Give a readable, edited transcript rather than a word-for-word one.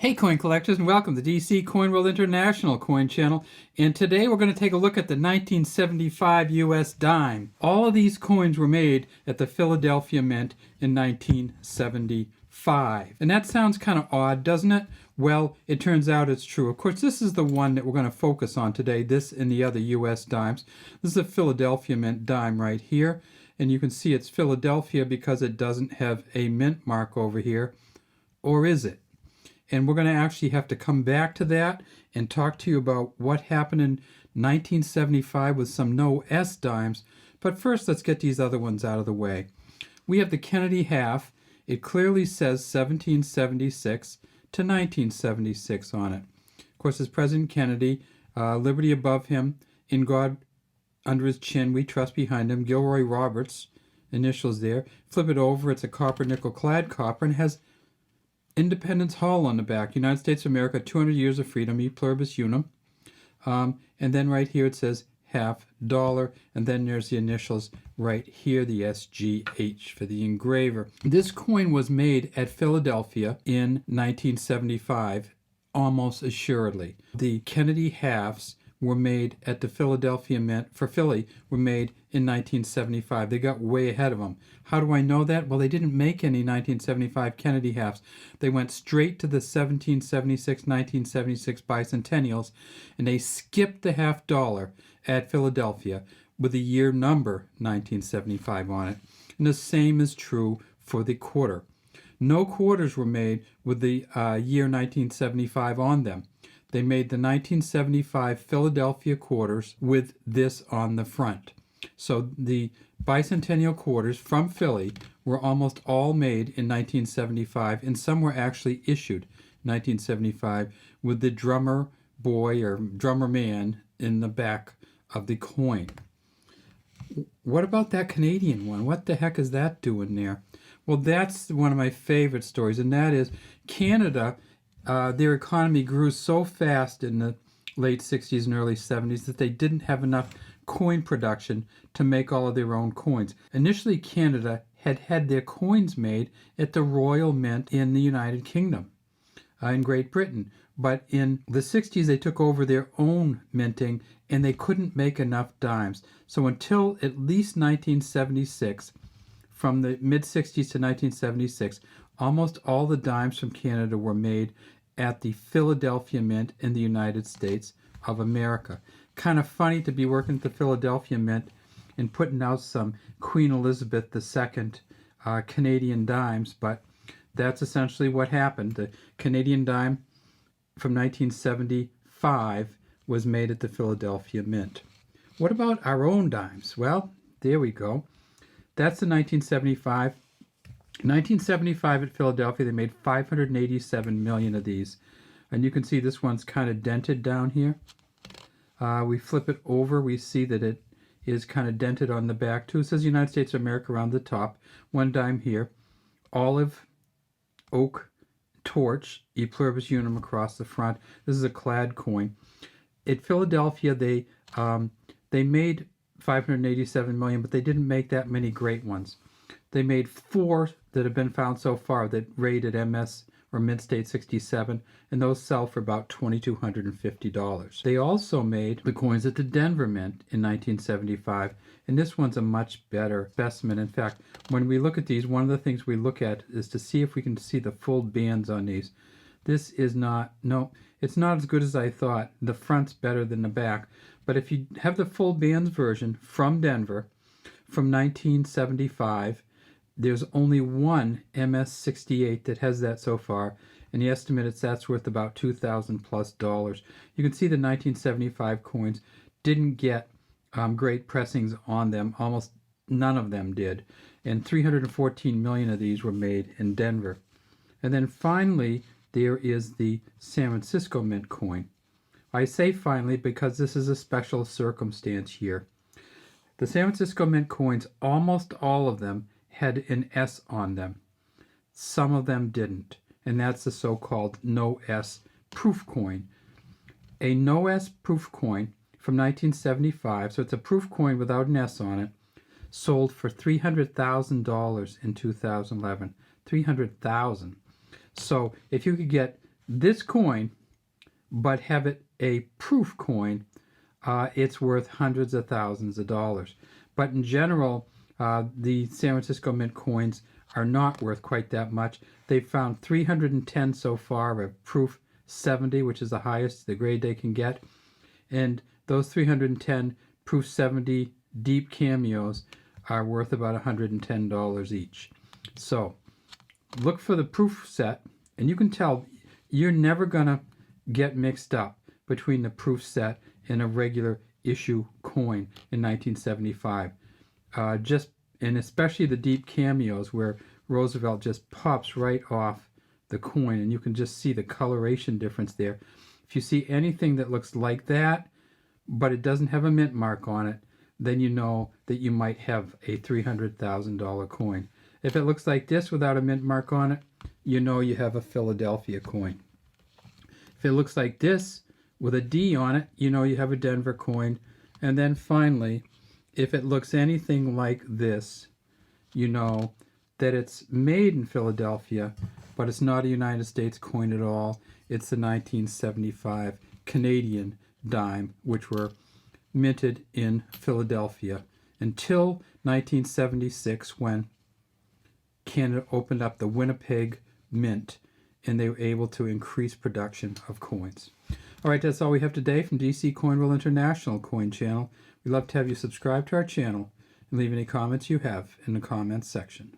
Hey coin collectors, and welcome to DC Coin World International Coin Channel. And today we're going to take a look at the 1975 US dime. All of these coins were made at the Philadelphia Mint in 1975. And that sounds kind of odd, doesn't it? Well, it turns out it's true. Of course, this is the one that we're going to focus on today, this and the other US dimes. This is a Philadelphia Mint dime right here. And you can see it's Philadelphia because it doesn't have a mint mark over here. Or is it? And we're going to actually have to come back to that and talk to you about what happened in 1975 with some no S dimes. But first, let's get these other ones out of the way. We have the Kennedy half. It clearly says 1776 to 1976 on it. Of course, it's President Kennedy, liberty above him, in God under his chin, we trust behind him, Gilroy Roberts, initials there. Flip it over, it's a copper nickel clad copper and has Independence Hall on the back, United States of America, 200 years of freedom, e pluribus unum. And then right here it says $50, and then there's the initials right here, the SGH for the engraver. This coin was made at Philadelphia in 1975, almost assuredly. The Kennedy halves were made at the Philadelphia Mint for Philly, were made in 1975. They got way ahead of them. How do I know that? Well, they didn't make any 1975 Kennedy halves. They went straight to the 1776, 1976 bicentennials, and they skipped the $50 at Philadelphia with the year number 1975 on it. And the same is true for the quarter. No quarters were made with the year 1975 on them. They made the 1975 Philadelphia quarters with this on the front. So the bicentennial quarters from Philly were almost all made in 1975, and some were actually issued in 1975 with the drummer boy or drummer man in the back of the coin. What about that Canadian one? What the heck is that doing there? Well, that's one of my favorite stories, and that is Canada. Their economy grew so fast in the late 60s and early 70s that they didn't have enough coin production to make all of their own coins. Initially, Canada had their coins made at the Royal Mint in the United Kingdom, in Great Britain. But in the 60s, they took over their own minting, and they couldn't make enough dimes. So until at least 1976, from the mid-60s to 1976, almost all the dimes from Canada were made at the Philadelphia Mint in the United States of America. Kind of funny to be working at the Philadelphia Mint and putting out some Queen Elizabeth II Canadian dimes, but that's essentially what happened. The Canadian dime from 1975 was made at the Philadelphia Mint. What about our own dimes? Well, there we go. That's the 1975. In 1975 at Philadelphia, they made 587 million of these. And you can see this one's kind of dented down here. We flip it over, we see that it is kind of dented on the back too. It says United States of America around the top. One dime here. Olive, oak, torch, e pluribus unum across the front. This is a clad coin. At Philadelphia, they made 587 million, but they didn't make that many great ones. They made 4 that have been found so far that rated MS or Mint State 67, and those sell for about $2,250. They also made the coins at the Denver Mint in 1975, and this one's a much better specimen. In fact, when we look at these, one of the things we look at is to see if we can see the full bands on these. This is not, no, it's not as good as I thought. The front's better than the back, but if you have the full bands version from Denver from 1975, there's only one MS68 that has that so far, and the estimate is that's worth about $2,000+. You can see the 1975 coins didn't get great pressings on them. Almost none of them did, and 314 million of these were made in Denver. And then finally, there is the San Francisco Mint coin. I say finally because this is a special circumstance here. The San Francisco Mint coins, almost all of them, had an S on them. Some of them didn't, and that's the so-called no S proof coin. A no S proof coin from 1975, so it's a proof coin without an S on it, sold for $300,000 in 2011. $300,000. So if you could get this coin, but have it a proof coin, it's worth hundreds of thousands of dollars. But in general, the San Francisco Mint coins are not worth quite that much. They've found 310 so far of proof 70, which is the highest, the grade they can get. And those 310 proof 70 deep cameos are worth about $110 each. So look for the proof set, and you can tell you're never going to get mixed up between the proof set and a regular issue coin in 1975. And especially the deep cameos where Roosevelt just pops right off the coin, and you can just see the coloration difference there. If you see anything that looks like that, but it doesn't have a mint mark on it, then you know that you might have a $300,000 coin. If it looks like this without a mint mark on it, you know you have a Philadelphia coin. If it looks like this with a D on it, you know you have a Denver coin. And then finally, if it looks anything like this, you know that it's made in Philadelphia, but it's not a United States coin at all. It's the 1975 Canadian dime, which were minted in Philadelphia until 1976, when Canada opened up the Winnipeg Mint and they were able to increase production of coins. All right, that's all we have today from DC Coin World International Coin Channel. We'd love to have you subscribe to our channel and leave any comments you have in the comments section.